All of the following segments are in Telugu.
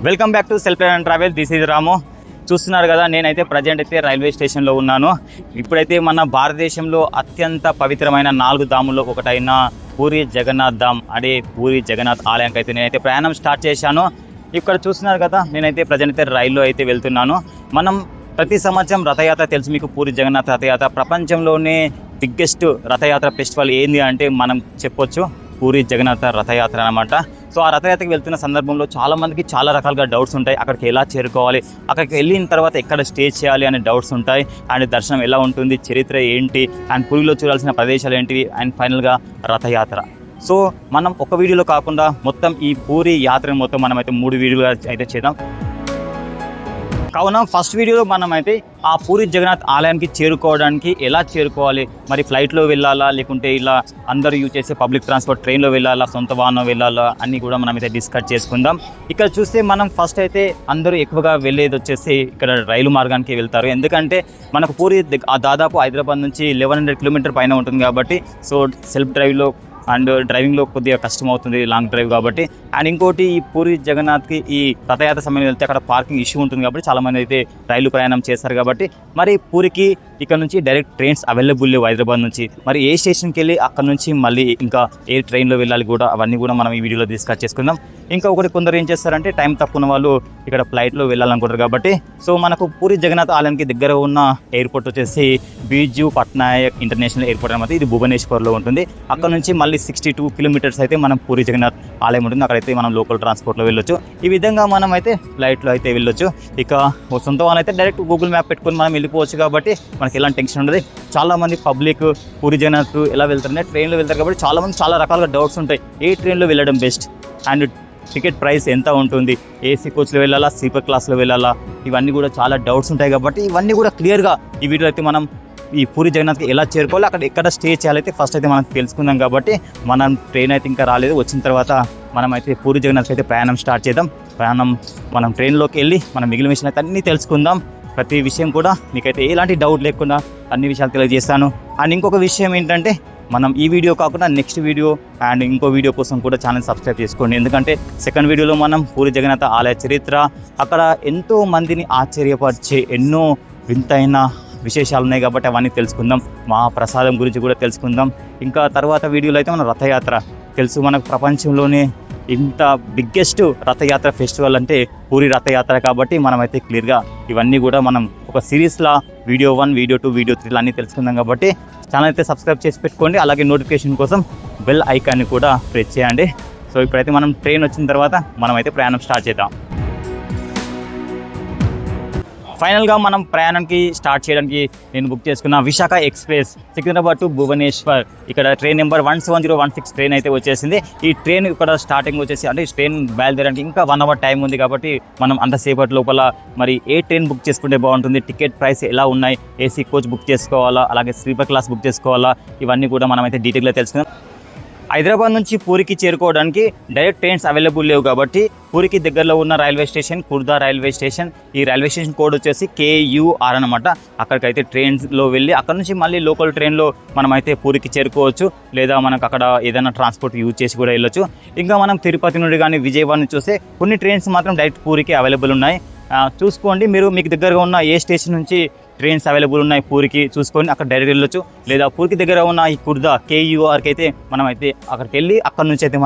Welcome back to self and travel. This is Ramu. చూస్తున్నారు కదా, నేనైతే ప్రజెంట్ అయితే రైల్వే స్టేషన్లో ఉన్నాను. ఇప్పుడైతే మన భారతదేశంలో అత్యంత పవిత్రమైన 4 ధాముల్లో ఒకటైన పూరి జగన్నాథ్ ధామ్ అదే పూరి జగన్నాథ్ ఆలయానికి అయితే నేనైతే ప్రయాణం స్టార్ట్ చేశాను. ఇక్కడ చూస్తున్నారు కదా, నేనైతే ప్రజెంట్ అయితే రైల్లో అయితే వెళ్తున్నాను. మనం ప్రతి సంవత్సరం రథయాత్ర తెలుసు మీకు, పూరి జగన్నాథ్ రథయాత్ర ప్రపంచంలోనే బిగ్గెస్ట్ రథయాత్ర ఫెస్టివల్ ఏంది అంటే మనం చెప్పొచ్చు పూరి జగన్నాథ రథయాత్ర అనమాట. సో ఆ రథయాత్రకి వెళ్తున్న సందర్భంలో చాలామందికి చాలా రకాలుగా డౌట్స్ ఉంటాయి. అక్కడికి ఎలా చేరుకోవాలి, అక్కడికి వెళ్ళిన తర్వాత ఎక్కడ స్టే చేయాలి అనే డౌట్స్ ఉంటాయి. అండ్ దర్శనం ఎలా ఉంటుంది, చరిత్ర ఏంటి, అండ్ పూరిలో చూడాల్సిన ప్రదేశాలు ఏంటివి, అండ్ ఫైనల్గా రథయాత్ర. సో మనం ఒక వీడియోలో కాకుండా మొత్తం ఈ పూరి యాత్రను మొత్తం మనం అయితే 3 వీడియోలుగా అయితే చేద్దాం. కావున ఫస్ట్ వీడియోలో మనం అయితే ఆ పూరి జగన్నాథ్ ఆలయానికి చేరుకోవడానికి ఎలా చేరుకోవాలి, మరి ఫ్లైట్లో వెళ్ళాలా లేకుంటే ఇలా అందరూ యూజ్ చేసే పబ్లిక్ ట్రాన్స్పోర్ట్ ట్రైన్లో వెళ్ళాలా, సొంత వాహనం వెళ్ళాలా అన్నీ కూడా మనం అయితే డిస్కస్ చేసుకుందాం. ఇక్కడ చూస్తే మనం ఫస్ట్ అయితే అందరూ ఎక్కువగా వెళ్ళేది వచ్చేసి ఇక్కడ రైలు మార్గానికి వెళ్తారు. ఎందుకంటే మనకు పూరి దాదాపు హైదరాబాద్ నుంచి 1100 కిలోమీటర్ పైన ఉంటుంది కాబట్టి, సో సెల్ఫ్ డ్రైవ్లో అండ్ డ్రైవింగ్లో కొద్దిగా కష్టం అవుతుంది, లాంగ్ డ్రైవ్ కాబట్టి. అండ్ ఇంకోటి ఈ పూరి జగన్నాథ్కి ఈ రథయాత్ర సమయంలో వెళ్తే అక్కడ పార్కింగ్ ఇష్యూ ఉంటుంది కాబట్టి చాలామంది అయితే రైలు ప్రయాణం చేస్తారు కాబట్టి, మరి పూరికి ఇక్కడ నుంచి డైరెక్ట్ ట్రైన్స్ అవైలబుల్ లేవు హైదరాబాద్ నుంచి. మరి ఏ స్టేషన్కి వెళ్ళి అక్కడ నుంచి మళ్ళీ ఇంకా ఏ ట్రైన్లో వెళ్ళాలి కూడా అవన్నీ కూడా మనం ఈ వీడియోలో డిస్కస్ చేసుకుందాం. ఇంకా ఒకటి కొందరు ఏం చేస్తారంటే టైం తక్కువ ఉన్న వాళ్ళు ఇక్కడ ఫ్లైట్లో వెళ్ళాలనుకుంటారు కాబట్టి, సో మనకు పూరి జగన్నాథ్ ఆలయానికి దగ్గర ఉన్న ఎయిర్పోర్ట్ వచ్చేసి బిజు పట్నాయక్ ఇంటర్నేషనల్ ఎయిర్పోర్ట్ అనమాట. ఇది భువనేశ్వర్లో ఉంటుంది. అక్కడ నుంచి మళ్ళీ 62 కిలోమీటర్స్ అయితే మనం పూరి జగన్నాథ్ ఆలయం ఉంటుంది. అక్కడైతే మనం లోకల్ ట్రాన్స్పోర్ట్లో వెళ్ళొచ్చు. ఈ విధంగా మనం అయితే ఫ్లైట్లో అయితే వెళ్ళొచ్చు. ఇక సొంత వాళ్ళు అయితే డైరెక్ట్ గూగుల్ మ్యాప్ పెట్టుకొని మనం వెళ్ళిపోవచ్చు కాబట్టి మనకి ఎలాంటి టెన్షన్ ఉండదు. చాలామంది పబ్లిక్ పూరి జగన్నాథ్ ఎలా వెళ్తారంటే ట్రైన్లో వెళ్తారు కాబట్టి చాలామంది చాలా రకాలుగా డౌట్స్ ఉంటాయి. ఏ ట్రైన్లో వెళ్ళడం బెస్ట్, అండ్ టికెట్ ప్రైస్ ఎంత ఉంటుంది, ఏసీ కోచ్లో వెళ్ళాలా, స్లీపర్ క్లాస్లో వెళ్ళాలా, ఇవన్నీ కూడా చాలా డౌట్స్ ఉంటాయి కాబట్టి ఇవన్నీ కూడా క్లియర్గా ఈ వీడియోలో అయితే మనం ఈ పూరి జగన్నాథ్కి ఎలా చేరుకోవాలి, అక్కడ ఎక్కడ స్టే చేయాలైతే ఫస్ట్ అయితే మనం తెలుసుకుందాం. కాబట్టి మనం ట్రైన్ అయితే ఇంకా రాలేదు, వచ్చిన తర్వాత మనం అయితే పూరి జగన్నాథ్కి అయితే ప్రయాణం స్టార్ట్ చేద్దాం. మనం ట్రైన్లోకి వెళ్ళి మనం మిగిలిన విషయాలు అయితే అన్నీ తెలుసుకుందాం. ప్రతి విషయం కూడా మీకైతే ఎలాంటి డౌట్ లేకుండా అన్ని విషయాలు తెలియజేస్తాను. అండ్ ఇంకొక విషయం ఏంటంటే మనం ఈ వీడియో కాకుండా నెక్స్ట్ వీడియో అండ్ ఇంకో వీడియో కోసం కూడా ఛానల్ సబ్స్క్రైబ్ చేసుకోండి. ఎందుకంటే సెకండ్ వీడియోలో మనం పూరి జగన్నాథ ఆలయ చరిత్ర, అక్కడ ఎంతో మందిని ఆశ్చర్యపరిచే ఎన్నో వింతైన విశేషాలు ఉన్నాయి కాబట్టి అవన్నీ తెలుసుకుందాం. మహాప్రసాదం గురించి కూడా తెలుసుకుందాం. ఇంకా తర్వాత వీడియోలో అయితే మన రథయాత్ర తెలుసు, మనకు ప్రపంచంలోనే ఇంత బిగ్గెస్ట్ రథయాత్ర ఫెస్టివల్ అంటే పూరి రథయాత్ర కాబట్టి మనమైతే క్లియర్గా ఇవన్నీ కూడా మనం ఒక సిరీస్లా వీడియో 1, వీడియో 2, వీడియో 3 అన్నీ తెలుసుకుందాం. కాబట్టి ఛానల్ అయితే సబ్స్క్రైబ్ చేసి పెట్టుకోండి. అలాగే నోటిఫికేషన్ కోసం బెల్ ఐకాన్ని కూడా ప్రెస్ చేయండి. సో ఇప్పుడైతే మనం ట్రైన్ వచ్చిన తర్వాత మనమైతే ప్రయాణం స్టార్ట్ చేద్దాం. ఫైనల్గా మనం ప్రయాణానికి స్టార్ట్ చేయడానికి నేను బుక్ చేసుకున్న విశాఖ ఎక్స్ప్రెస్ సికింద్రాబాద్ టు భువనేశ్వర్. ఇక్కడ ట్రైన్ నెంబర్ 17016 ట్రైన్ అయితే వచ్చేసింది. ఈ ట్రైన్ ఇక్కడ స్టార్టింగ్ వచ్చేసి అంటే ట్రైన్ బయలుదేరడానికి ఇంకా 1 అవర్ టైం ఉంది కాబట్టి మనం అంతసేపటి లోపల మరి ఏ ట్రైన్ బుక్ చేసుకుంటే బాగుంటుంది, టికెట్ ప్రైస్ ఎలా ఉన్నాయి, ఏసీ కోచ్ బుక్ చేసుకోవాలా, అలాగే స్లీపర్ క్లాస్ బుక్ చేసుకోవాలా, ఇవన్నీ కూడా మనం అయితే డీటెయిల్గా తెలుసుకుందాం. హైదరాబాద్ నుంచి పూరికి చేరుకోవడానికి డైరెక్ట్ ట్రైన్స్ అవైలబుల్ లేవు కాబట్టి పూరికి దగ్గరలో ఉన్న railway station Khurda railway station. ఈ రైల్వే స్టేషన్ కోడ్ వచ్చేసి KUR అనమాట. అక్కడికైతే ట్రైన్స్లో వెళ్ళి అక్కడ నుంచి మళ్ళీ లోకల్ ట్రైన్లో మనమైతే పూరికి చేరుకోవచ్చు, లేదా మనకు అక్కడ ఏదైనా ట్రాన్స్పోర్ట్ యూజ్ చేసి కూడా వెళ్ళొచ్చు. ఇంకా మనం తిరుపతి నుండి కానీ విజయవాడ నుంచి చూస్తే కొన్ని ట్రైన్స్ మాత్రం డైరెక్ట్ పూరికి అవైలబుల్ ఉన్నాయి. చూసుకోండి, మీకు దగ్గరగా ఉన్న ఏ స్టేషన్ నుంచి ట్రైన్స్ అవైలబుల్ ఉన్నాయి పూరికి చూసుకొని అక్కడ డైరెక్ట్ వెళ్ళొచ్చు. లేదా పూరికి దగ్గర ఉన్న ఈ ఖుర్దా KURకి అయితే మనమైతే అక్కడికి వెళ్ళి అక్కడ నుంచి అయితే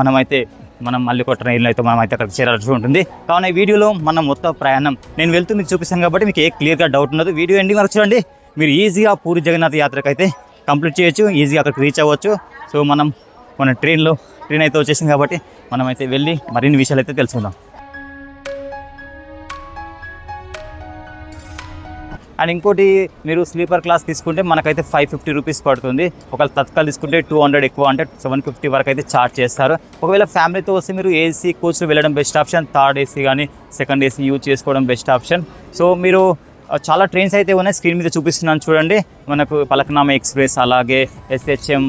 మనం మళ్ళీ ఒక ట్రైన్లో అయితే మనం అయితే అక్కడికి చేరాల్సి ఉంటుంది. కావున ఈ వీడియోలో మనం మొత్తం ప్రయాణం నేను వెళ్తూ మీకు చూపిస్తాను కాబట్టి మీకు ఏ క్లియర్గా డౌట్ ఉండదు. వీడియో ఎండింగ్ వరకు చూడండి, మీరు ఈజీగా పూరి జగన్నాథ్ యాత్రకు అయితే కంప్లీట్ చేయొచ్చు, ఈజీగా అక్కడికి రీచ్ అవ్వచ్చు. సో మన ట్రైన్ అయితే వచ్చేసింది కాబట్టి మనమైతే వెళ్ళి మరిన్ని విషయాలు అయితే తెలుసుకుందాం. అండ్ ఇంకోటి, మీరు స్లీపర్ క్లాస్ తీసుకుంటే మనకైతే 550 రూపీస్ పడుతుంది. ఒకవేళ తత్కాల్ తీసుకుంటే 200 ఎక్కువ అంటే 750 వరకు అయితే ఛార్జ్ చేస్తారు. ఒకవేళ ఫ్యామిలీతో వస్తే మీరు ఏసీ కోచ్లో వెళ్ళడం బెస్ట్ ఆప్షన్, థర్డ్ ఏసీ కానీ సెకండ్ ఏసీ యూజ్ చేసుకోవడం బెస్ట్ ఆప్షన్. సో మీరు చాలా ట్రైన్స్ అయితే ఉన్నాయి, స్క్రీన్ మీద చూపిస్తున్నాను చూడండి. మనకు పలకనామా ఎక్స్ప్రెస్, అలాగే SHM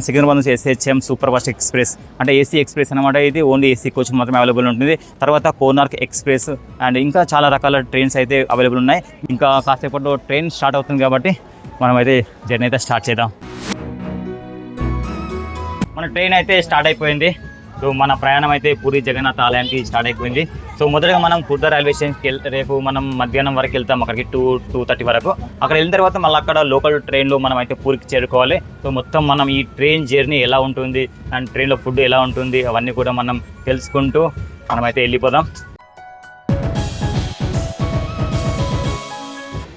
సికింద్రాబాద్ నుంచి SHM సూపర్ ఫాస్ట్ ఎక్స్ప్రెస్ అంటే ఏసీ ఎక్స్ప్రెస్ అనమాట. ఇది ఓన్లీ ఏసీ కోచ్ మాత్రమే అవైలబుల్ ఉంటుంది. తర్వాత కోనార్క్ ఎక్స్ప్రెస్ అండ్ ఇంకా చాలా రకాల ట్రైన్స్ అయితే అవైలబుల్ ఉన్నాయి. ఇంకా కాసేపట్లో ట్రైన్ స్టార్ట్ అవుతుంది కాబట్టి మనమైతే జర్నీ అయితే స్టార్ట్ చేద్దాం. మన ట్రైన్ అయితే స్టార్ట్ అయిపోయింది. సో సో మన ప్రయాణం అయితే పూరి జగన్నాథ్ ఆలయానికి స్టార్ట్ అయిపోయింది. సో మొదటగా మనం ఖుర్దా రైల్వే స్టేషన్కి రేపు మనం మధ్యాహ్నం వరకు వెళ్తాం, అక్కడికి 2-2:30 వరకు. అక్కడ వెళ్ళిన తర్వాత మళ్ళీ అక్కడ లోకల్ ట్రైన్లో మనం అయితే పూరికి చేరుకోవాలి. సో మొత్తం మనం ఈ ట్రైన్ జర్నీ ఎలా ఉంటుంది అండ్ ట్రైన్లో ఫుడ్ ఎలా ఉంటుంది అవన్నీ కూడా మనం తెలుసుకుంటూ మనమైతే వెళ్ళిపోదాం.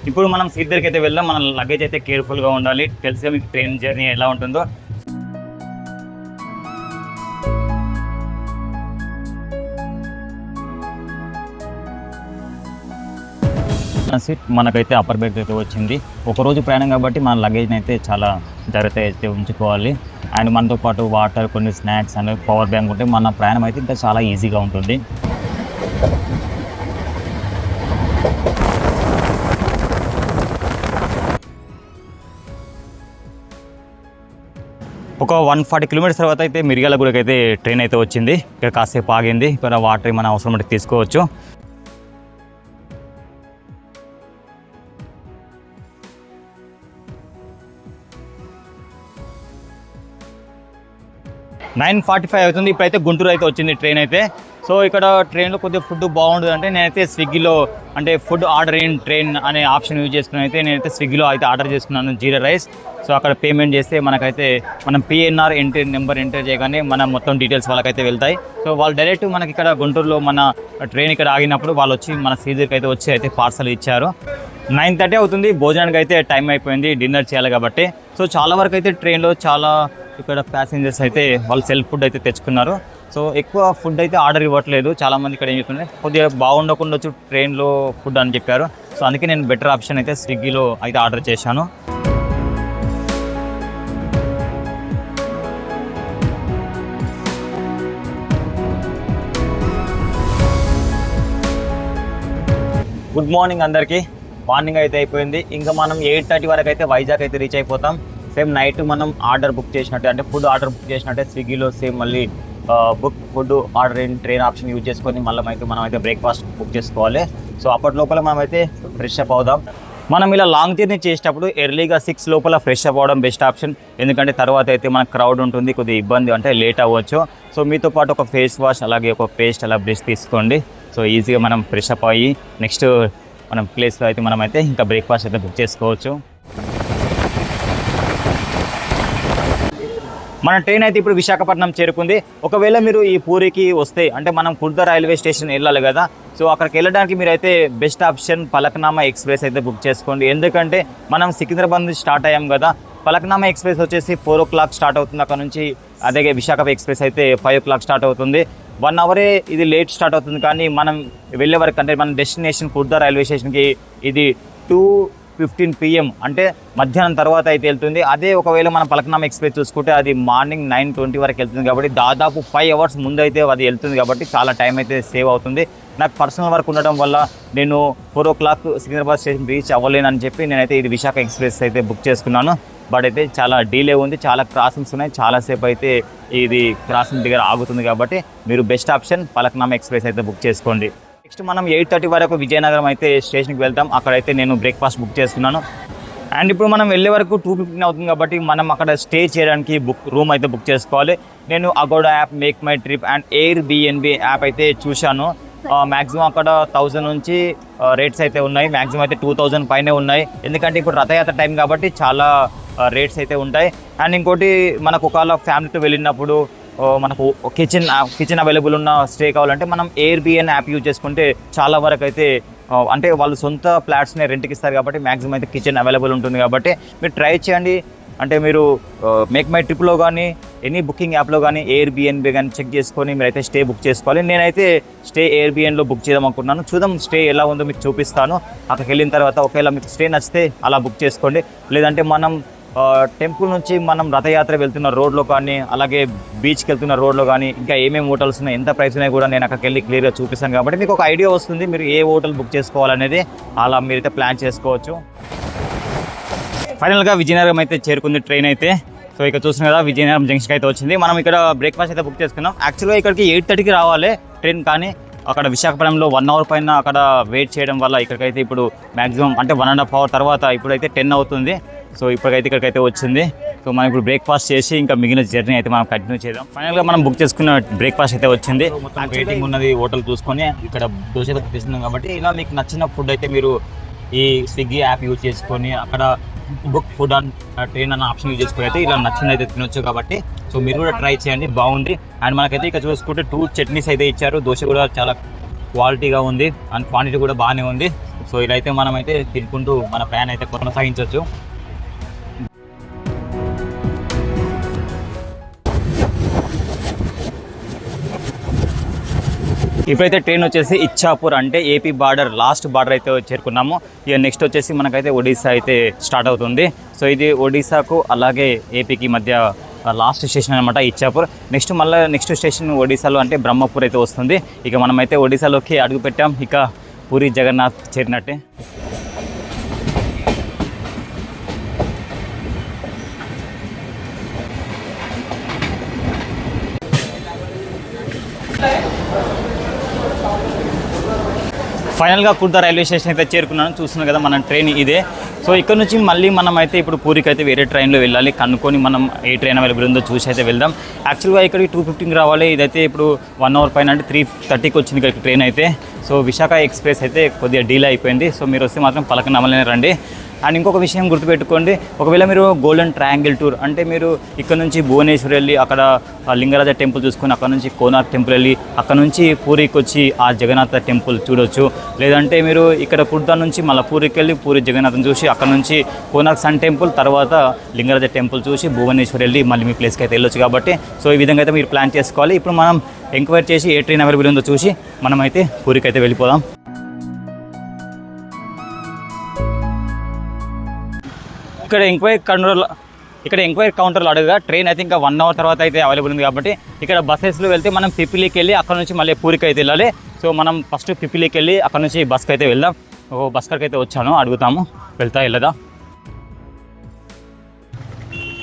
ఇప్పుడు మనం సీట్ దగ్గరికి అయితే వెళ్దాం. మన లగేజ్ అయితే కేర్ఫుల్గా ఉండాలి. తెలిసే మీకు ట్రైన్ జర్నీ ఎలా ఉంటుందో. సీట్ మనకైతే అప్పర్ బెడ్ అయితే వచ్చింది. ఒకరోజు ప్రయాణం కాబట్టి మన లగేజ్ని అయితే చాలా జాగ్రత్త అయితే ఉంచుకోవాలి. అండ్ మనతో పాటు వాటర్, కొన్ని స్నాక్స్ అండ్ పవర్ బ్యాంక్ ఉంటే మన ప్రయాణం అయితే ఇంకా చాలా ఈజీగా ఉంటుంది. ఒక 140 కిలోమీటర్స్ తర్వాత అయితే మిర్యాలగూడకి అయితే ట్రైన్ అయితే వచ్చింది. ఇక్కడ కాసేపు ఆగింది. ఇక్కడ వాటర్ మన అవసరం అంటే తీసుకోవచ్చు. నైన్ 45 అవుతుంది. ఇప్పుడైతే గుంటూరు అయితే వచ్చింది ట్రైన్ అయితే. సో ఇక్కడ ట్రైన్లో కొద్దిగా ఫుడ్ బాగుంటుంది అంటే నేనైతే స్విగ్గీలో అంటే ఫుడ్ ఆర్డర్ ఇన్ ట్రైన్ అనే ఆప్షన్ యూజ్ చేసుకుని అయితే నేనైతే స్విగ్గీలో అయితే ఆర్డర్ చేసుకున్నాను జీరా రైస్. సో అక్కడ పేమెంట్ చేస్తే మనకైతే మనం PNR నెంబర్ ఎంటర్ చేయగానే మన మొత్తం డీటెయిల్స్ వాళ్ళకైతే వెళ్తాయి. సో వాళ్ళు డైరెక్ట్ మనకి ఇక్కడ గుంటూరులో మన ట్రైన్ ఇక్కడ ఆగినప్పుడు వాళ్ళు వచ్చి మన సీజర్కి అయితే వచ్చి అయితే పార్సల్ ఇచ్చారు. 9:30 అవుతుంది. భోజనానికి అయితే టైం అయిపోయింది, డిన్నర్ చేయాలి కాబట్టి. సో చాలా వరకు అయితే ట్రైన్లో చాలా ఇక్కడ ప్యాసింజర్స్ అయితే వాళ్ళు సెల్ఫ్ ఫుడ్ అయితే తెచ్చుకున్నారు. సో ఎక్కువ ఫుడ్ అయితే ఆర్డర్ ఇవ్వట్లేదు. చాలామంది ఇక్కడ ఏం చెప్తున్నారు, కొద్దిగా బాగుండకుండా ట్రైన్లో ఫుడ్ అని చెప్పారు. సో అందుకే నేను బెటర్ ఆప్షన్ అయితే స్విగ్గీలో అయితే ఆర్డర్ చేశాను. గుడ్ మార్నింగ్ అందరికీ. మార్నింగ్ అయితే అయిపోయింది. ఇంకా మనం 8:30 వరకు అయితే వైజాగ్ అయితే రీచ్ అయిపోతాం. సేమ్ నైట్ మనం ఆర్డర్ బుక్ చేసినట్టే అంటే ఫుడ్ ఆర్డర్ బుక్ చేసినట్టే స్విగ్గీలో సేమ్ మళ్ళీ book food order in train option use చేసుకొని మళ్ళీ అయితే మనం అయితే బ్రేక్ఫాస్ట్ బుక్ చేసుకోవాలి. సో అప్పటి లోపల మనం అయితే ఫ్రెష్ అప్ అవుదాం. మనం ఇలా లాంగ్ జర్నీ చేసేటప్పుడు ఎర్లీగా 6 లోపల ఫ్రెష్ అప్ అవ్వడం బెస్ట్ ఆప్షన్. ఎందుకంటే తర్వాత అయితే మనకు క్రౌడ్ ఉంటుంది, కొద్దిగా ఇబ్బంది అంటే లేట్ అవ్వచ్చు. సో మీతో పాటు ఒక ఫేస్ వాష్ అలాగే ఒక పేస్ట్ అలా బ్రష్ తీసుకోండి. సో ఈజీగా మనం ఫ్రెష్ అప్ అయ్యి నెక్స్ట్ మనం ప్లేస్లో అయితే మనమైతే ఇంకా బ్రేక్ఫాస్ట్ అయితే బుక్ చేసుకోవచ్చు. మన ట్రైన్ అయితే ఇప్పుడు విశాఖపట్నం చేరుకుంది. ఒకవేళ మీరు ఈ పూరికి వస్తే అంటే మనం ఖుర్దా రైల్వే స్టేషన్ వెళ్ళాలి కదా. సో అక్కడికి వెళ్ళడానికి మీరైతే బెస్ట్ ఆప్షన్ పలక్నామా ఎక్స్ప్రెస్ అయితే బుక్ చేసుకోండి. ఎందుకంటే మనం సికింద్రాబాద్ నుంచి స్టార్ట్ అయ్యాం కదా. పలక్నామా ఎక్స్ప్రెస్ వచ్చేసి 4 o'clock స్టార్ట్ అవుతుంది అక్కడ నుంచి. అదే విశాఖ ఎక్స్ప్రెస్ అయితే 5 o'clock స్టార్ట్ అవుతుంది. 1 hour ఇది లేట్ స్టార్ట్ అవుతుంది. కానీ మనం వెళ్ళే వరకు అంటే మన డెస్టినేషన్ ఖుర్దా రైల్వే స్టేషన్కి ఇది 2:15 PM అంటే మధ్యాహ్నం తర్వాత అయితే వెళ్తుంది. అదే ఒకవేళ మనం పలక్నామా ఎక్స్ప్రెస్ చూసుకుంటే అది మార్నింగ్ 9:20 వరకు వెళ్తుంది. కాబట్టి దాదాపు 5 hours ముందు అయితే అది వెళ్తుంది. కాబట్టి చాలా టైం అయితే సేవ్ అవుతుంది. నాకు పర్సనల్ వర్క్ ఉండడం వల్ల నేను 4 o'clock సికింద్రాబాద్ స్టేషన్ రీచ్ అవ్వలేనని చెప్పి నేనైతే ఇది విశాఖ ఎక్స్ప్రెస్ అయితే బుక్ చేసుకున్నాను. బట్ అయితే చాలా డీలే ఉంది, చాలా క్రాసింగ్స్ ఉన్నాయి, చాలాసేపు అయితే ఇది క్రాసింగ్ దగ్గర ఆగుతుంది. కాబట్టి మీరు బెస్ట్ ఆప్షన్ పలక్నామా ఎక్స్ప్రెస్ అయితే బుక్ చేసుకోండి. నెక్స్ట్ మనం 8:30 వరకు విజయనగరం అయితే స్టేషన్కి వెళ్తాం. అక్కడైతే నేను బ్రేక్ఫాస్ట్ బుక్ చేసుకున్నాను. అండ్ ఇప్పుడు మనం వెళ్ళే వరకు 2:15 అవుతుంది. కాబట్టి మనం అక్కడ స్టే చేయడానికి రూమ్ అయితే బుక్ చేసుకోవాలి. నేను Agoda app, make my trip and Airbnb app అయితే చూశాను. మ్యాక్సిమం అక్కడ 1000 నుంచి రేట్స్ అయితే ఉన్నాయి. మ్యాక్సిమం అయితే 2000 పైనే ఉన్నాయి. ఎందుకంటే ఇప్పుడు రథయాత్ర టైం కాబట్టి చాలా రేట్స్ అయితే ఉంటాయి. అండ్ ఇంకోటి మనకు ఒకవేళ ఫ్యామిలీతో వెళ్ళినప్పుడు మనకు కిచెన్ అవైలబుల్ ఉన్న స్టే కావాలంటే మనం Airbnb యాప్ యూజ్ చేసుకుంటే చాలా వరకు అయితే అంటే వాళ్ళు సొంత ఫ్లాట్స్ని రెంట్కి ఇస్తారు. కాబట్టి మ్యాక్సిమం అయితే కిచెన్ అవైలబుల్ ఉంటుంది. కాబట్టి మీరు ట్రై చేయండి. అంటే మీరు మేక్ మై ట్రిప్లో కానీ ఎనీ బుకింగ్ యాప్లో కానీ Airbnb కానీ చెక్ చేసుకొని మీరైతే స్టే బుక్ చేసుకోవాలి. నేనైతే స్టే Airbnbలో బుక్ చేద్దాం అనుకుంటున్నాను. చూద్దాం స్టే ఎలా ఉందో మీకు చూపిస్తాను. అక్కడికి వెళ్ళిన తర్వాత ఒకవేళ మీకు స్టే నచ్చితే అలా బుక్ చేసుకోండి. లేదంటే మనం టెంపుల్ నుంచి మనం రథయాత్ర వెళ్తున్న రోడ్లో కానీ అలాగే బీచ్కి వెళ్తున్న రోడ్లో కానీ ఇంకా ఏమేమి హోటల్స్ ఉన్నాయి, ఎంత ప్రైస్ ఉన్నాయి కూడా నేను అక్కడికి వెళ్ళి క్లియర్గా చూపిస్తాను. కాబట్టి మీకు ఒక ఐడియా వస్తుంది మీరు ఏ హోటల్ బుక్ చేసుకోవాలనేది. అలా మీరైతే ప్లాన్ చేసుకోవచ్చు. ఫైనల్గా విజయనగరం అయితే చేరుకుంది ట్రైన్ అయితే. సో ఇక్కడ చూస్తున్నాం కదా విజయనగరం జంక్షన్కి అయితే వచ్చింది. మనం ఇక్కడ బ్రేక్ఫాస్ట్ అయితే బుక్ చేసుకున్నాం. యాక్చువల్గా ఇక్కడికి 8:30కి రావాలి ట్రైన్, కానీ అక్కడ విశాఖపట్నంలో 1 hour పైన అక్కడ వెయిట్ చేయడం వల్ల ఇక్కడికైతే ఇప్పుడు మ్యాక్సిమం అంటే 1.5 hour తర్వాత ఇప్పుడైతే 10 అవుతుంది. సో ఇప్పటికైతే ఇక్కడికైతే వచ్చింది. సో మనం ఇప్పుడు బ్రేక్ఫాస్ట్ చేసి ఇంకా మిగిలిన జర్నీ అయితే మనం కంటిన్యూ చేద్దాం. ఫైనల్గా మనం బుక్ చేసుకున్న బ్రేక్ఫాస్ట్ అయితే వచ్చింది. మొత్తం వెయిటింగ్ ఉన్నది హోటల్ చూసుకొని ఇక్కడ దోశ తీసుకున్నాం కాబట్టి ఇలా మీకు నచ్చిన ఫుడ్ అయితే మీరు ఈ స్విగ్గీ యాప్ యూజ్ చేసుకొని అక్కడ బుక్ ఫుడ్ అండ్ ట్రైన్ అన్న ఆప్షన్ యూజ్ చేసుకుని అయితే ఇలా నచ్చింది అయితే తినొచ్చు కాబట్టి సో మీరు కూడా ట్రై చేయండి, బాగుంది. అండ్ మనకైతే ఇక్కడ చూసుకుంటే 2 చట్నీస్ అయితే ఇచ్చారు. దోశ కూడా చాలా క్వాలిటీగా ఉంది అండ్ క్వాంటిటీ కూడా బాగానే ఉంది. సో ఇలా అయితే మనం అయితే తినుకుంటూ మన ప్రయాణం అయితే కొనసాగించవచ్చు. ఇప్పుడైతే ట్రైన్ వచ్చేసి ఇచ్చాపూర్ అంటే ఏపీ బార్డర్ లాస్ట్ బార్డర్ అయితే చేరుకున్నాము. ఇక నెక్స్ట్ వచ్చేసి మనకైతే ఒడిశా అయితే స్టార్ట్ అవుతుంది. సో ఇది ఒడిశాకు అలాగే ఏపీకి మధ్య లాస్ట్ స్టేషన్ అనమాట ఇచ్చాపూర్. నెక్స్ట్ స్టేషన్ ఒడిశాలో అంటే బ్రహ్మపూర్ అయితే వస్తుంది. ఇక మనమైతే ఒడిశాలోకి అడుగు పెట్టాం. ఇక పూరి జగన్నాథ్ చేరినట్టే. ఫైనల్గా కుర్దా రైల్వే స్టేషన్ అయితే చేరుకున్నాను. చూస్తున్నాం కదా మన ట్రైన్ ఇదే. సో ఇక్కడ నుంచి మళ్ళీ మనం అయితే ఇప్పుడు పూరికి అయితే వేరే ట్రైన్లో వెళ్ళాలి. కనుక్కొని మనం ఏ ట్రైన్ అవైలబుల్ ఉందో చూసి అయితే వెళ్దాం. యాక్చువల్గా ఇక్కడికి 2:15కి రావాలి. ఇదైతే ఇప్పుడు 1 అవర్ పైన అంటే 3:30కి వచ్చింది ఇక్కడికి ట్రైన్ అయితే. సో విశాఖ ఎక్స్ప్రెస్ అయితే కొద్దిగా డీలే అయిపోయింది. సో మీరు వస్తే మాత్రం పలకనమలనే రండి. అండ్ ఇంకొక విషయం గుర్తుపెట్టుకోండి, ఒకవేళ మీరు గోల్డెన్ ట్రయాంగిల్ టూర్ అంటే మీరు ఇక్కడ నుంచి భువనేశ్వర్ వెళ్ళి అక్కడ లింగరాజ టెంపుల్ చూసుకొని అక్కడ నుంచి కోనార్క్ టెంపుల్ వెళ్ళి అక్కడ నుంచి పూరికి వచ్చి ఆ జగన్నాథ టెంపుల్ చూడొచ్చు. లేదంటే మీరు ఇక్కడ కుర్దా నుంచి మళ్ళీ పూరికి వెళ్ళి పూరి జగన్నాథం చూసి అక్కడ నుంచి కోనార్క్ సన్ టెంపుల్ తర్వాత లింగరాజ టెంపుల్ చూసి భువనేశ్వర్ వెళ్ళి మళ్ళీ మీ ప్లేస్కి అయితే వెళ్ళొచ్చు. కాబట్టి సో ఈ విధంగా అయితే మీరు ప్లాన్ చేసుకోవాలి. ఇప్పుడు మనం ఎంక్వైరీ చేసి ఏ ట్రైన్ అవైలబుల్ ఉందో చూసి మనమైతే పూరికి అయితే వెళ్ళిపోదాం. ఇక్కడ ఎంక్వైరీ కౌంటర్లో అడగగా ట్రైన్ అయితే ఇంకా 1 అవర్ తర్వాత అయితే అవైలబుల్ ఉంది. కాబట్టి ఇక్కడ బస్సెస్లో వెళ్తే మనం పిపిలికి వెళ్ళి అక్కడ నుంచి మళ్ళీ పూరికి అయితే వెళ్ళాలి. సో మనం ఫస్ట్ పిపిలికి వెళ్ళి అక్కడ నుంచి బస్కి అయితే వెళ్దాం. బస్ కాడికి అయితే వచ్చాను, అడుగుతాము వెళ్దా.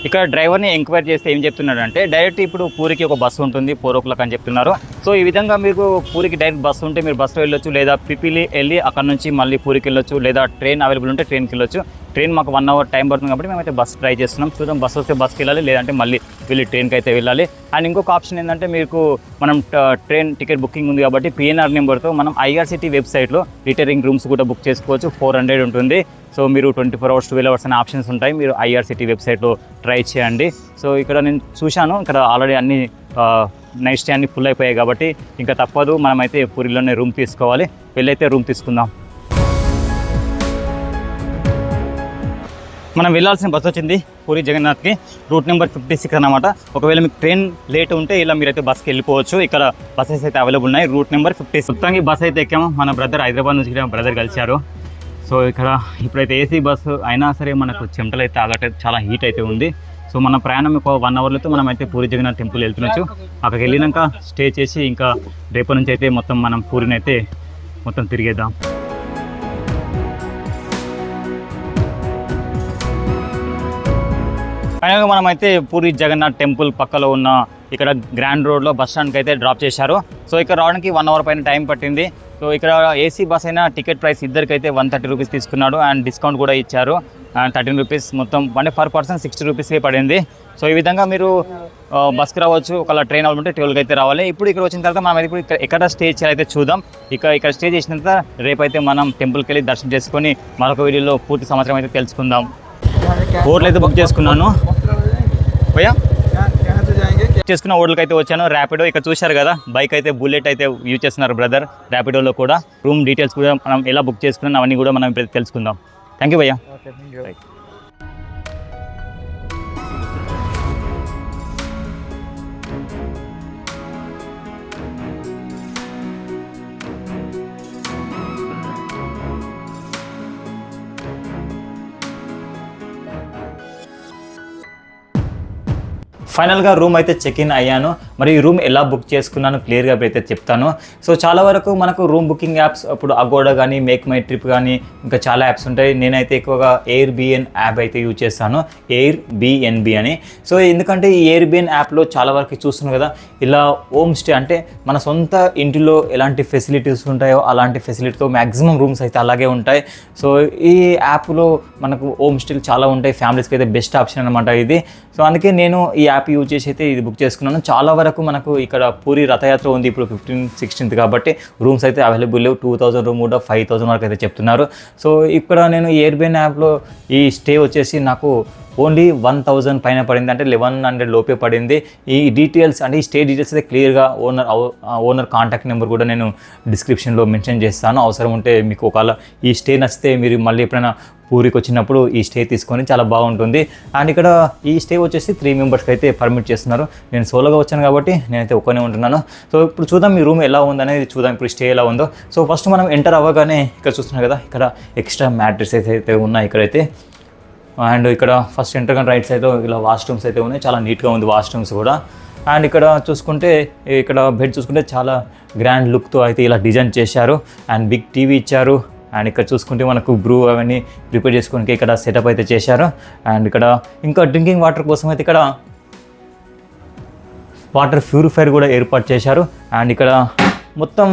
ఇక్కడ డ్రైవర్ని ఎంక్వైరీ చేస్తే ఏం చెప్తున్నాడు అంటే డైరెక్ట్ ఇప్పుడు పూరికి ఒక బస్సు ఉంటుంది 4 o'clock అని చెప్తున్నారు. సో ఈ విధంగా మీకు పూరికి డైరెక్ట్ బస్సు ఉంటే మీరు బస్సులో వెళ్ళొచ్చు, లేదా పిపిలి వెళ్ళి అక్కడ నుంచి మళ్ళీ పూరికి వెళ్ళొచ్చు, లేదా ట్రైన్ అవైలబుల్ ఉంటే ట్రైన్కి వెళ్ళొచ్చు. ట్రైన్ మాకు 1 అవర్ టైం పడుతుంది కాబట్టి మేమైతే బస్ ట్రై చేస్తున్నాం. చూద్దాం, బస్సు వస్తే బస్కి వెళ్ళాలి, లేదంటే మళ్ళీ వెళ్ళి ట్రైన్కి అయితే వెళ్ళాలి. అండ్ ఇంకొక ఆప్షన్ ఏంటంటే మీకు మనం ట్రైన్ టికెట్ బుకింగ్ ఉంది కాబట్టి పిఎన్ఆర్ నెంబర్తో మనం ఐఆర్సిటీ వెబ్సైట్లో రిటైరింగ్ రూమ్స్ కూడా బుక్ చేసుకోవచ్చు. 400 ఉంటుంది. సో మీరు 24 hours 12 hours అనే ఆప్షన్స్ ఉంటాయి. మీరు ఐఆర్సిటీ వెబ్సైట్లో ట్రై చేయండి. సో ఇక్కడ నేను చూశాను, ఇక్కడ ఆల్రెడీ అన్ని నైట్ స్టే అన్ని ఫుల్ అయిపోయాయి కాబట్టి ఇంకా తప్పదు, మనమైతే పూరిలోనే రూమ్ తీసుకోవాలి. వెళ్ళైతే రూమ్ తీసుకుందాం. మనం వెళ్ళాల్సిన బస్సు వచ్చింది పూరి జగన్నాథ్కి, రూట్ నెంబర్ 56 అన్నమాట. ఒకవేళ మీకు ట్రైన్ లేట్ ఉంటే ఇలా మీరైతే బస్కి వెళ్ళిపోవచ్చు. ఇక్కడ బస్సెస్ అయితే అవైలబుల్ ఉన్నాయి. రూట్ నెంబర్ 56 మొత్తానికి బస్ అయితే ఎక్కాము. మన బ్రదర్ హైదరాబాద్ నుంచి బ్రదర్ కలిశారు. సో ఇక్కడ ఇప్పుడైతే ఏసీ బస్సు అయినా సరే మనకు చెమటలు అయితే ఆగట్లేదు, చాలా హీట్ అయితే ఉంది. సో మన ప్రయాణం ఒక 1 అవర్లో మనం అయితే పూరి జగన్నాథ్ టెంపుల్ వెళ్తుండొచ్చు. అక్కడికి వెళ్ళినాక స్టే చేసి ఇంకా రేపటి నుంచి అయితే మొత్తం మనం పూరిని అయితే మొత్తం తిరిగేద్దాం. ఫైనల్గా మనం అయితే పూరి జగన్నాథ్ టెంపుల్ పక్కలో ఉన్న ఇక్కడ గ్రాండ్ రోడ్లో బస్ స్టాండ్కి అయితే డ్రాప్ చేశారు. సో ఇక్కడ రావడానికి 1 అవర్ పైన టైం పట్టింది. సో ఇక్కడ ఏసీ బస్ అయినా టికెట్ ప్రైస్ ఇద్దరికైతే 130 రూపీస్ తీసుకున్నాడు. అండ్ డిస్కౌంట్ కూడా ఇచ్చారు, 13 రూపీస్ మొత్తం అంటే పర్ పర్సన్ 60 రూపీస్కే పడింది. సో ఈ విధంగా మీరు బస్కి రావచ్చు. ఒకవేళ ట్రైన్ అవ్వాలంటే 12కి అయితే రావాలి. ఇప్పుడు ఇక్కడ వచ్చిన తర్వాత మనం ఇప్పుడు ఎక్కడ స్టే చేయాలైతే చూద్దాం. ఇక్కడ స్టే చేసిన తర్వాత రేపైతే మనం టెంపుల్కి వెళ్ళి దర్శనం చేసుకొని మరొక వీడియోలో పూర్తి సమాచారం అయితే తెలుసుకుందాం. హోటల్ అయితే బుక్ చేసుకున్నాను. భయ్యా చేసుకున్న హోటల్కి అయితే వచ్చాను. ర్యాపిడో ఇక్కడ చూశారు కదా, బైక్ అయితే బుల్లెట్ అయితే యూజ్ చేస్తున్నారు బ్రదర్. ర్యాపిడోలో కూడా రూమ్ డీటెయిల్స్ కూడా మనం ఎలా బుక్ చేసుకున్నాం అవన్నీ కూడా మనం తెలుసుకుందాం. థ్యాంక్ యూ భయ్యా. ఫైనల్గా రూమ్ అయితే చెక్ ఇన్ అయ్యాను. మరి ఈ రూమ్ ఎలా బుక్ చేసుకున్నాను క్లియర్గా అయితే చెప్తాను. సో చాలా వరకు మనకు రూమ్ బుకింగ్ యాప్స్ ఇప్పుడు అగోడా కానీ, మేక్ మై ట్రిప్ కానీ ఇంకా చాలా యాప్స్ ఉంటాయి. నేనైతే ఎక్కువగా ఎయిర్బిఎన్ యాప్ అయితే యూజ్ చేస్తాను, ఎయిర్బిఎన్బి అని. సో ఎందుకంటే ఈ ఎయిర్బిఎన్ యాప్లో చాలా వరకు చూస్తున్నాను కదా, ఇలా హోమ్ స్టే అంటే మన సొంత ఇంటిలో ఎలాంటి ఫెసిలిటీస్ ఉంటాయో అలాంటి ఫెసిలిటీతో మ్యాక్సిమం రూమ్స్ అయితే అలాగే ఉంటాయి. సో ఈ యాప్లో మనకు హోమ్ స్టేలు చాలా ఉంటాయి, ఫ్యామిలీస్కి అయితే బెస్ట్ ఆప్షన్ అనమాట ఇది. సో అందుకే నేను ఈ యాప్ యూజ్ చేసి అయితే ఇది బుక్ చేసుకున్నాను. చాలా వరకు మనకు ఇక్కడ పూరి రథయాత్ర ఉంది ఇప్పుడు 15th, 16th కాబట్టి రూమ్స్ అయితే అవైలబుల్ లేవు. 2000 రూమ్ కూడా 5000 వరకు అయితే చెప్తున్నారు. సో ఇక్కడ నేను ఎయిర్బిఎన్ యాప్లో ఈ స్టే వచ్చేసి నాకు ఓన్లీ 1000 పైన పడింది, అంటే 1100 లోపే పడింది. ఈ డీటెయిల్స్ అంటే ఈ స్టే డీటెయిల్స్ అయితే క్లియర్గా ఓనర్ కాంటాక్ట్ నెంబర్ కూడా నేను డిస్క్రిప్షన్లో మెన్షన్ చేస్తాను. అవసరం ఉంటే మీకు ఒకవేళ ఈ స్టే నచ్చితే మీరు మళ్ళీ ఎప్పుడైనా పూరికి వచ్చినప్పుడు ఈ స్టే తీసుకొని చాలా బాగుంటుంది. అండ్ ఇక్కడ ఈ స్టే వచ్చేసి 3 మెంబర్స్కి అయితే పర్మిట్ చేస్తున్నారు. నేను సోలోగా వచ్చాను కాబట్టి నేనైతే ఒక్కనే ఉంటున్నాను. సో ఇప్పుడు చూద్దాం ఈ రూమ్ ఎలా ఉందనేది చూద్దాం, ఇప్పుడు స్టే ఎలా ఉందో. సో ఫస్ట్ మనం ఎంటర్ అవ్వగానే ఇక్కడ చూస్తున్నాం కదా, ఇక్కడ ఎక్స్ట్రా మ్యాట్రెస్ అయితే ఉన్నాయి ఇక్కడైతే. అండ్ ఇక్కడ ఫస్ట్ ఎంటర్ కానీ రైట్ సైడ్ ఇలా వాష్రూమ్స్ అయితే ఉన్నాయి, చాలా నీట్గా ఉంది వాష్రూమ్స్ కూడా. అండ్ ఇక్కడ చూసుకుంటే ఇక్కడ బెడ్ చూసుకుంటే చాలా గ్రాండ్ లుక్తో అయితే ఇలా డిజైన్ చేశారు. అండ్ బిగ్ టీవీ ఇచ్చారు. అండ్ ఇక్కడ చూసుకుంటే మనకు బ్రూ అవన్నీ ప్రిపేర్ చేసుకోవడానికి ఇక్కడ సెటప్ అయితే చేశారు. అండ్ ఇక్కడ ఇంకా డ్రింకింగ్ వాటర్ కోసం అయితే ఇక్కడ వాటర్ ప్యూరిఫైర్ కూడా ఏర్పాటు చేశారు. అండ్ ఇక్కడ మొత్తం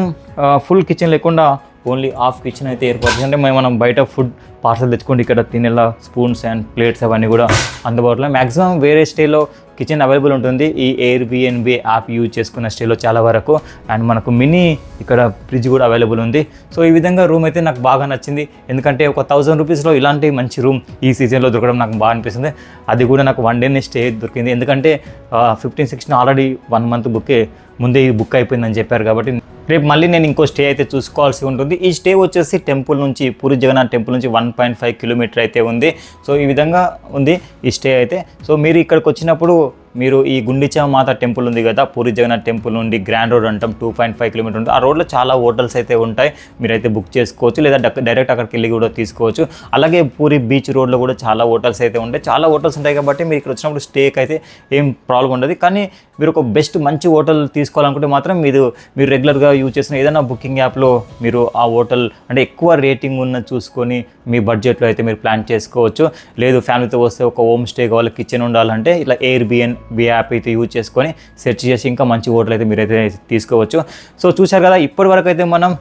ఫుల్ కిచెన్ లేకుండా ఓన్లీ హాఫ్ కిచెన్ అయితే ఏర్పాటు చేసి, అంటే మనం బయట ఫుడ్ పార్సల్ తెచ్చుకోండి, ఇక్కడ తినేలా స్పూన్స్ అండ్ ప్లేట్స్ అవన్నీ కూడా అందుబాటులో. మ్యాక్సిమం వేరే స్టేలో కిచెన్ అవైలబుల్ ఉంటుంది ఈ ఎయిర్బిఎన్బి యాప్ యూజ్ చేసుకున్న స్టేలో చాలా వరకు. అండ్ మనకు మినీ ఇక్కడ ఫ్రిడ్జ్ కూడా అవైలబుల్ ఉంది. సో ఈ విధంగా రూమ్ అయితే నాకు బాగా నచ్చింది, ఎందుకంటే ఒక 1000 రూపీస్లో ఇలాంటి మంచి రూమ్ ఈ సీజన్లో దొరకడం నాకు బాగా అనిపిస్తుంది. అది కూడా నాకు 1 డేనే స్టే దొరికింది, ఎందుకంటే 15, 16 ఆల్రెడీ 1 మంత్ ముందే బుక్ అయిపోయిందని చెప్పారు కాబట్టి రేపు మళ్ళీ నేను ఇంకో స్టే అయితే చూసుకోవాల్సి ఉంటుంది. ఈ స్టే వచ్చేసి టెంపుల్ నుంచి, పూరి జగన్నాథ్ టెంపుల్ నుంచి 1.5 కిలోమీటర్ అయితే ఉంది. సో ఈ విధంగా ఉంది ఈ స్టే అయితే. సో మీరు ఇక్కడికి వచ్చినప్పుడు మీరు ఈ గుండిచా మాత టెంపుల్ ఉంది కదా, పూరి జగన్నాథ్ టెంపుల్ నుండి గ్రాండ్ రోడ్ అంటాం 2.5 కిలోమీటర్ ఉంటుంది. ఆ రోడ్లో చాలా హోటల్స్ అయితే ఉంటాయి, మీరైతే బుక్ చేసుకోవచ్చు, లేదా డైరెక్ట్ అక్కడికి వెళ్ళి కూడా తీసుకోవచ్చు. అలాగే పూరి బీచ్ రోడ్లో కూడా చాలా హోటల్స్ అయితే ఉంటాయి. చాలా హోటల్స్ ఉంటాయి కాబట్టి మీరు ఇక్కడ వచ్చినప్పుడు స్టేకి అయితే ఏం ప్రాబ్లం ఉండదు. కానీ మీరు ఒక బెస్ట్ మంచి హోటల్ తీసుకోవాలనుకుంటే మాత్రం మీరు రెగ్యులర్గా యూజ్ చేసిన ఏదైనా బుకింగ్ యాప్లో మీరు ఆ హోటల్ అంటే ఎక్కువ రేటింగ్ ఉన్న చూసుకొని మీ బడ్జెట్లో అయితే మీరు ప్లాన్ చేసుకోవచ్చు. లేదు ఫ్యామిలీతో వస్తే ఒక హోమ్ స్టే కావాలి, కిచెన్ ఉండాలంటే ఇట్లా ఎయిర్బిఎన్బి యాప్ అయితే యూజ్ చేసుకొని సెర్చ్ చేసి ఇంకా మంచి హోటల్ అయితే మీరైతే తీసుకోవచ్చు. సో చూశారు కదా, ఇప్పటి వరకు అయితే మనం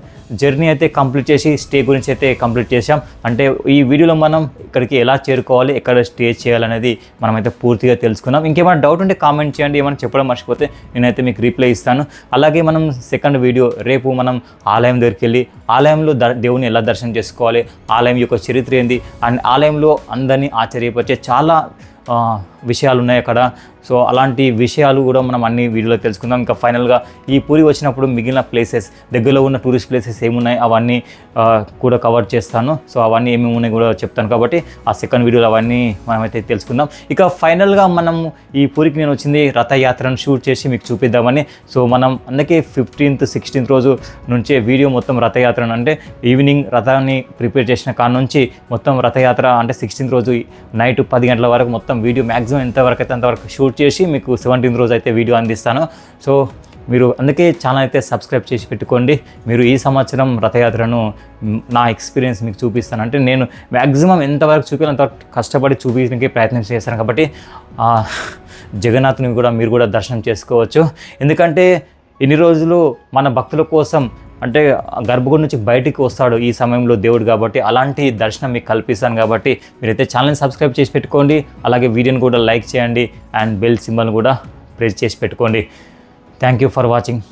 జర్నీ అయితే కంప్లీట్ చేసి స్టే గురించి అయితే కంప్లీట్ చేసాం. అంటే ఈ వీడియోలో మనం ఇక్కడికి ఎలా చేరుకోవాలి, ఎక్కడ స్టే చేయాలనేది మనమైతే పూర్తిగా తెలుసుకున్నాం. ఇంకేమైనా డౌట్ ఉంటే కామెంట్ చేయండి, ఏమైనా చెప్పడం మర్చిపోతే నేనైతే మీకు రిప్లై ఇస్తాను. అలాగే మనం సెకండ్ వీడియో రేపు మనం ఆలయం దగ్గరికి వెళ్ళి ఆలయంలో దేవుని ఎలా దర్శనం చేసుకోవాలి, ఆలయం యొక్క చరిత్ర ఏంది, అండ్ ఆలయంలో అందరినీ ఆశ్చర్యపరిచే చాలా విషయాలు ఉన్నాయి అక్కడ. సో అలాంటి విషయాలు కూడా మనం అన్ని వీడియోలో తెలుసుకుందాం. ఇంకా ఫైనల్గా ఈ పూరి వచ్చినప్పుడు మిగిలిన ప్లేసెస్, దగ్గరలో ఉన్న టూరిస్ట్ ప్లేసెస్ ఏమున్నాయి అవన్నీ కూడా కవర్ చేస్తాను. సో అవన్నీ ఏమేమి ఉన్నాయి కూడా చెప్తాను కాబట్టి ఆ సెకండ్ వీడియోలో అవన్నీ మనమైతే తెలుసుకుందాం. ఇక ఫైనల్గా మనం ఈ పూరికి నేను వచ్చింది రథయాత్రను షూట్ చేసి మీకు చూపిద్దామని. సో మనం అందుకే 15th, 16th రోజు నుంచే వీడియో మొత్తం రథయాత్రను, అంటే ఈవినింగ్ రథాన్ని ప్రిపేర్ చేసిన కాడ నుంచి మొత్తం రథయాత్ర అంటే 16th రోజు నైట్ 10 గంటల వరకు మొత్తం వీడియో మ్యాక్సిమం ఎంతవరకు అయితే అంతవరకు షూట్ చేసి మీకు 17th రోజు అయితే వీడియో అందిస్తాను. సో మీరు అందుకే ఛానల్ అయితే సబ్స్క్రైబ్ చేసి పెట్టుకోండి. మీరు ఈ సంవత్సరం రథయాత్రను నా ఎక్స్పీరియన్స్ మీకు చూపిస్తాను, అంటే నేను మ్యాక్సిమం ఎంతవరకు చూపించినంతవరకు కష్టపడి చూపించడానికి ప్రయత్నం చేస్తాను. కాబట్టి జగన్నాథుని కూడా మీరు కూడా దర్శనం చేసుకోవచ్చు. ఎందుకంటే ఇన్ని రోజులు మన భక్తుల కోసం అంటే గర్భగుడి నుంచి బయటికి వస్తాడు ఈ సమయంలో దేవుడు, కాబట్టి అలాంటి దర్శనం మీకు కల్పిస్తాను. కాబట్టి మీరైతే ఛానల్ని సబ్స్క్రైబ్ చేసి పెట్టుకోండి. అలాగే వీడియోని కూడా లైక్ చేయండి అండ్ బెల్ సింబల్ కూడా ప్రెస్ చేసి పెట్టుకోండి. Thank you for watching.